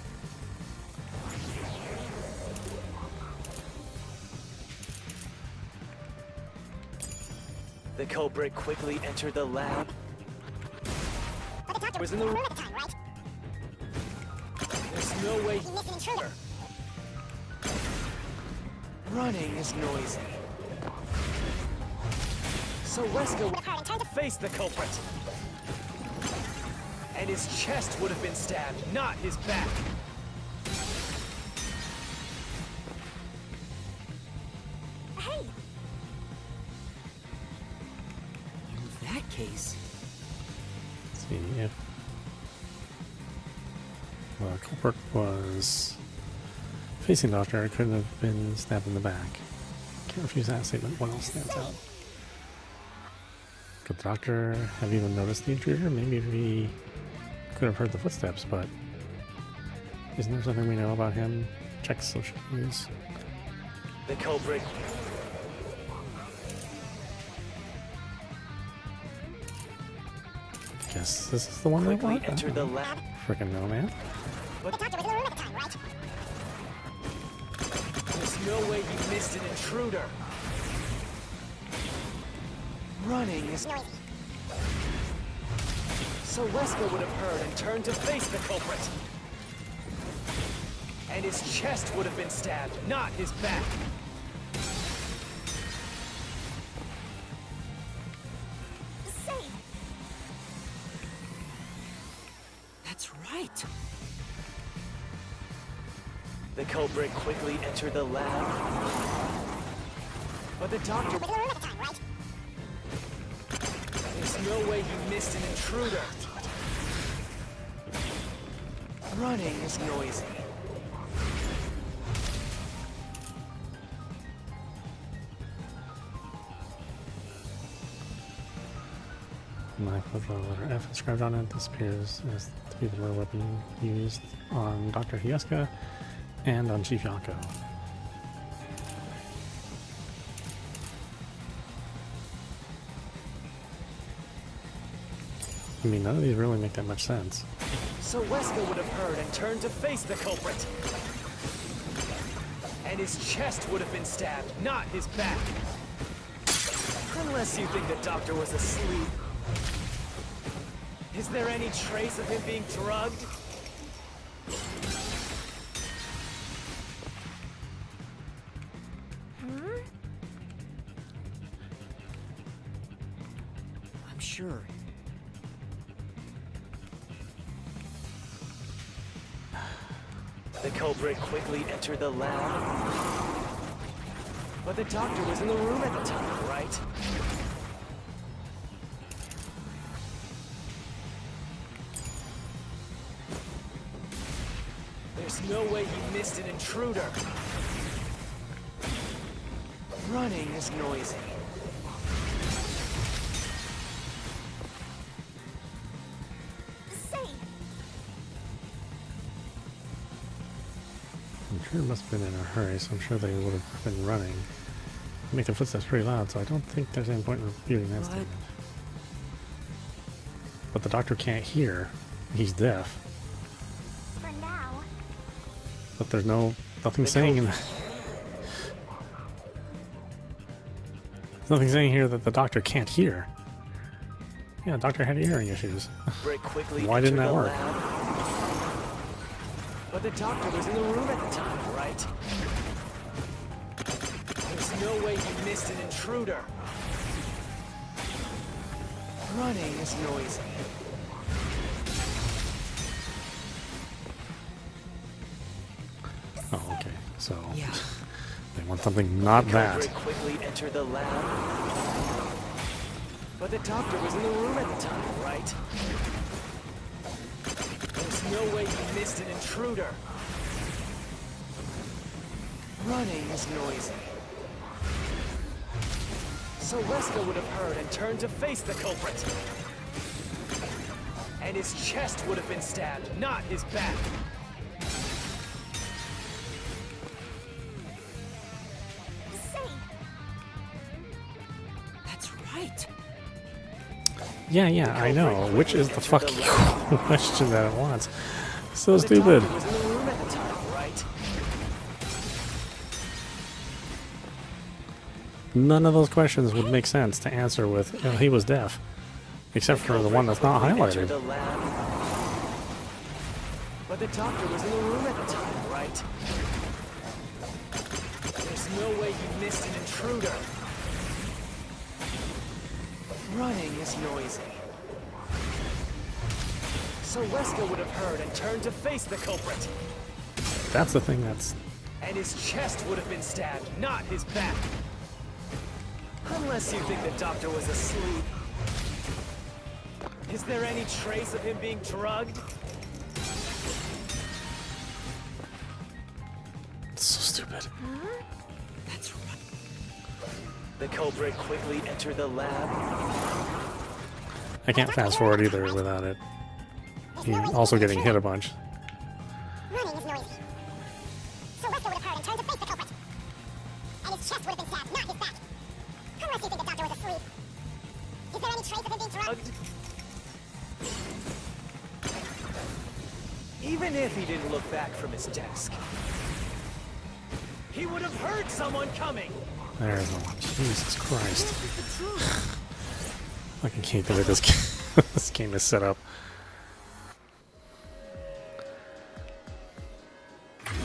S6: The culprit quickly entered the lab.
S2: But the doctor
S6: Was in the room
S2: at the time, right?
S6: There's no way.
S2: He missed an intruder.
S6: Running is noisy. So Wesker
S2: Would have heard and turned to
S6: faced the culprit. And his chest would have been stabbed, not his back.
S2: Hey,
S3: In that case,
S1: Let's see if the culprit was facing the doctor, it couldn't have been stabbed in the back. Can't refuse that statement. What else stands out? Could the doctor have even noticed the intruder? Maybe he could have heard the footsteps, but isn't there something we know about him? Check social news.
S6: The culprit.
S1: Guess this is the one they
S6: Quickly
S1: want?
S6: entered the lab.
S1: Frickin' no, man.
S2: the doctor was in the room at the time, right?
S6: There's no way he missed an intruder. Running is
S2: Noisy.
S6: so Wesker would have heard and turned to face the culprit. And his chest would have been stabbed, not his back.
S2: Say,
S3: that's right.
S6: The culprit quickly entered the lab. But the doctor.
S2: was in the room at the time, right?
S6: There's no way he missed an intruder. Running is noisy.
S1: Knife with the letter F inscribed on it. This appears as to be the murder weapon used on Dr. Hieska and on Chief Yako. I mean, none of these really make that much sense.
S6: So Wesker would have heard and turned to face the culprit. And his chest would have been stabbed, not his back. Unless you think the doctor was asleep. Is there any trace of him being drugged?
S3: I'm sure.
S6: The culprit quickly entered the lab. But the doctor was in the room at the time, right? There's no way he missed an intruder. Running is noisy.
S2: Say,
S1: I'm sure it must have been in a hurry, so I'm sure they would have been running. They make their footsteps pretty loud, so I don't think there's any point in refuting that
S3: What?
S1: statement. But the doctor can't hear. He's deaf.
S2: for now.
S1: But there's nothing
S6: The
S1: saying in the, there's nothing saying here that the doctor can't hear. Yeah, the doctor had hearing issues.
S6: Brick quickly
S1: Why didn't
S6: entered
S1: that
S6: the
S1: work?
S6: lab. But the doctor was in the room at the time, right? There's no way he missed an intruder. Running is noisy.
S1: Oh, okay. So
S7: Yeah.
S1: they want something not that.
S6: Culprit quickly entered the lab. But the doctor was in the room at the time, right? There's no way you missed an intruder. Running is noisy. So Wesker would have heard and turned to face the culprit. And his chest would have been stabbed, not his back.
S2: Say,
S7: That's right.
S1: Yeah, I know. Which is the fucking question that it wants? So
S6: The
S1: stupid.
S6: doctor was in the room at the time, right?
S1: None of those questions would make sense to answer with, you know, he was deaf. Except for the one that's not
S6: Entered
S1: highlighted.
S6: the lab. But the doctor was in the room at the time, right? There's no way you missed an intruder. Running is noisy. So Wesker would have heard and turned to face the culprit.
S1: That's the thing that's...
S6: And his chest would have been stabbed, not his back. Unless you think the doctor was asleep. Is there any trace of him being drugged?
S1: It's so stupid.
S7: That's right.
S6: The culprit quickly entered the lab.
S1: I can't fast forward either without it. He's also getting hit a bunch.
S2: running is noisy. So Wesker would have heard and turned to face the culprit. And his chest would have been stabbed, not his back. Unless you think the doctor was asleep. Is there any trace of him being drugged?
S6: Even if he didn't look back from his desk, he would have heard someone coming.
S1: There's one. Jesus Christ. Fucking can't believe this game, this game is set up.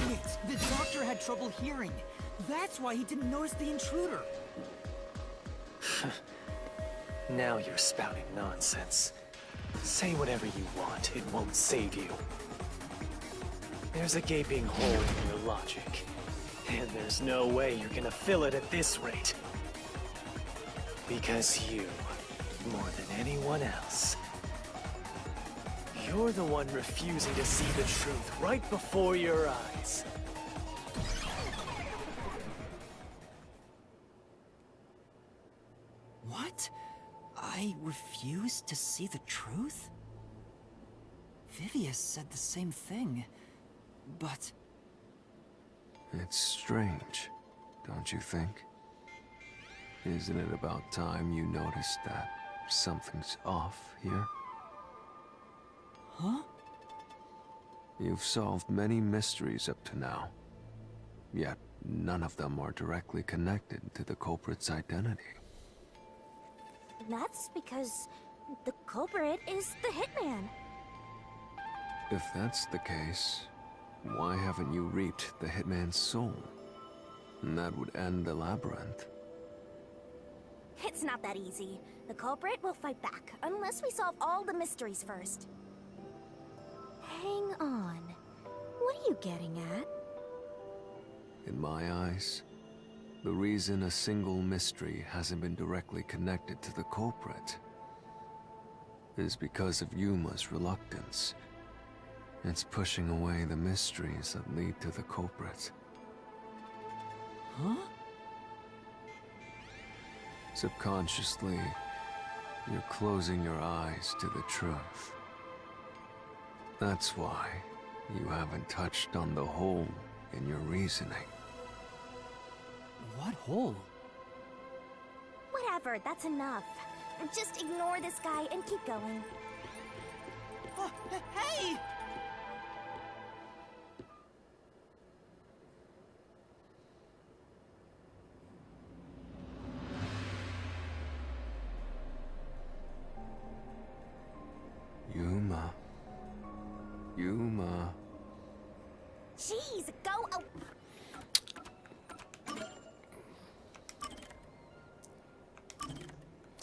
S7: Wait, the doctor had trouble hearing. That's why he didn't notice the intruder.
S6: Now you're spouting nonsense. Say whatever you want, it won't save you. There's a gaping hole in your logic, and there's no way you're gonna fill it at this rate. Because you, more than anyone else, you're the one refusing to see the truth right before your eyes.
S7: What? I refuse to see the truth? Vivius said the same thing, but...
S4: It's strange, don't you think? Isn't it about time you noticed that something's off here?
S7: Huh?
S4: You've solved many mysteries up to now, yet none of them are directly connected to the culprit's identity.
S2: That's because the culprit is the hitman.
S4: If that's the case, why haven't you reaped the hitman's soul? And that would end the labyrinth.
S2: It's not that easy. The culprit will fight back, unless we solve all the mysteries first. Hang on. What are you getting at?
S4: In my eyes, the reason a single mystery hasn't been directly connected to the culprit is because of Yuma's reluctance. It's pushing away the mysteries that lead to the culprit.
S7: Huh?
S4: Subconsciously, you're closing your eyes to the truth. That's why you haven't touched on the hole in your reasoning.
S7: What hole?
S2: Whatever, that's enough. Just ignore this guy and keep going.
S7: Hey!
S4: Yuma. Yuma.
S2: Jeez, go. Oh.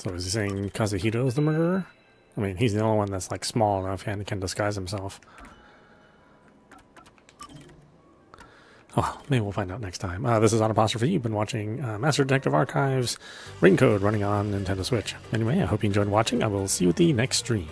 S1: So is he saying Kazuhito is the murderer? I mean, he's the only one that's like small enough and can disguise himself. Oh, maybe we'll find out next time. This is Audap. You've been watching Master Detective Archives Ring Code running on Nintendo Switch. Anyway, I hope you enjoyed watching. I will see you at the next stream.